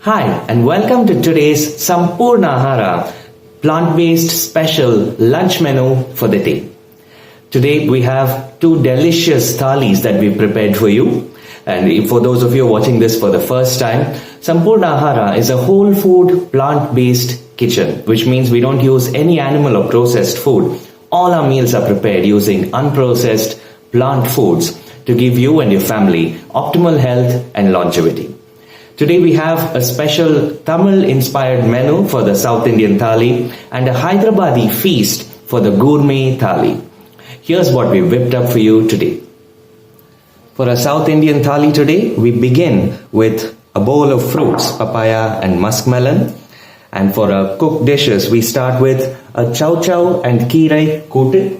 Hi, and welcome to today's Sampoorna Ahara plant-based special lunch menu for the day. Today we have two delicious thalis that we prepared for you. And for those of you watching this for the first time, Sampoorna Ahara is a whole food plant-based kitchen, which means we don't use any animal or processed food. All our meals are prepared using unprocessed plant foods to give you and your family optimal health and longevity. Today we have a special Tamil-inspired menu for the South Indian thali and a Hyderabadi feast for the gourmet thali. Here's what we whipped up for you today. For a South Indian thali today, we begin with a bowl of fruits, papaya and muskmelon. And for our cooked dishes, we start with a chow chow and kirai kootu,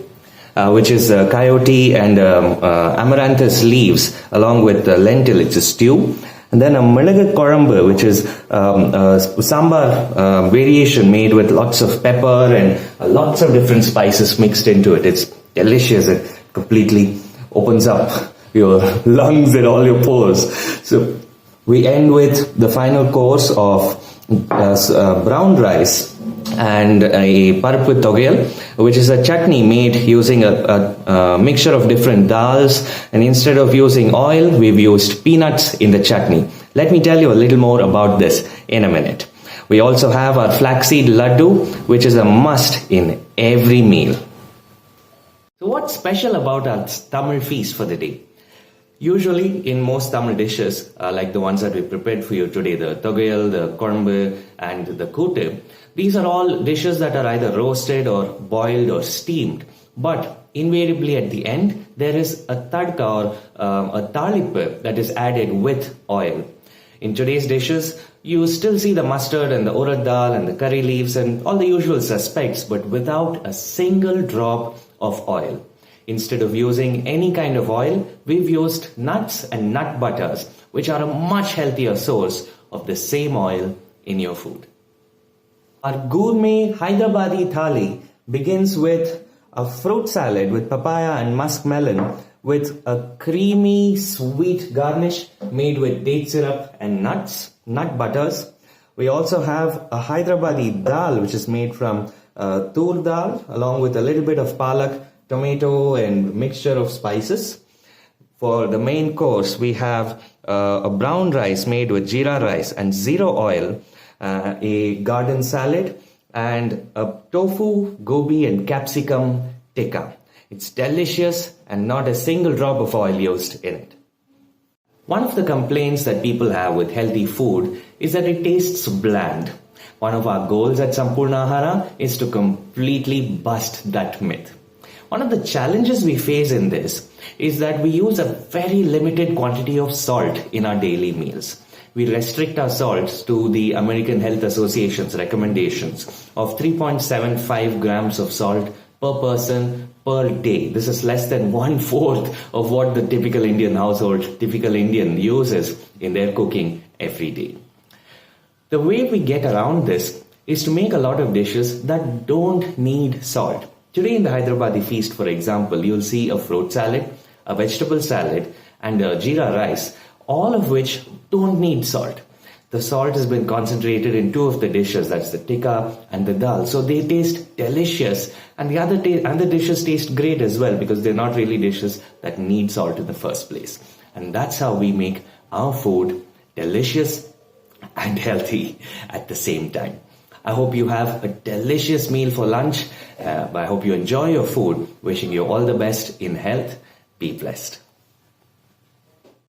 which is coyote and amaranthus leaves along with lentil, it's a stew. And then a milaga korambu, which is sambar variation made with lots of pepper and lots of different spices mixed into it. It's delicious. It completely opens up your lungs and all your pores. So we end with the final course of brown rice and a parp with Thogayal, which is a chutney made using a mixture of different dals, and instead of using oil, we've used peanuts in the chutney. Let me tell you a little more about this in a minute. We also have our flaxseed laddu, which is a must in every meal. So what's special about our Tamil feast for the day? Usually in most Tamil dishes, like the ones that we prepared for you today, the Thogayal, the korambu and the kootu, these are all dishes that are either roasted or boiled or steamed. But invariably at the end, there is a tadka or a talipu that is added with oil. In today's dishes, you still see the mustard and the urad dal and the curry leaves and all the usual suspects, but without a single drop of oil. Instead of using any kind of oil, we've used nuts and nut butters, which are a much healthier source of the same oil in your food. Our gourmet Hyderabadi thali begins with a fruit salad with papaya and muskmelon with a creamy sweet garnish made with date syrup and nut butters. We also have a Hyderabadi dal, which is made from tur dal along with a little bit of palak, tomato and mixture of spices. For the main course, we have a brown rice made with jeera rice and zero oil, a garden salad, and a tofu, gobi and capsicum tikka. It's delicious and not a single drop of oil used in it. One of the complaints that people have with healthy food is that it tastes bland. One of our goals at Sampoorna Ahara is to completely bust that myth. One of the challenges we face in this is that we use a very limited quantity of salt in our daily meals. We restrict our salts to the American Health Association's recommendations of 3.75 grams of salt per person per day. This is less than 1/4 of what the typical Indian household, typical Indian uses in their cooking every day. The way we get around this is to make a lot of dishes that don't need salt. Today in the Hyderabadi feast, for example, you'll see a fruit salad, a vegetable salad, and a jeera rice, all of which don't need salt. The salt has been concentrated in two of the dishes, that's the tikka and the dal. So they taste delicious, and the other dishes taste great as well because they're not really dishes that need salt in the first place. And that's how we make our food delicious and healthy at the same time. I hope you have a delicious meal for lunch. I hope you enjoy your food. Wishing you all the best in health. Be blessed.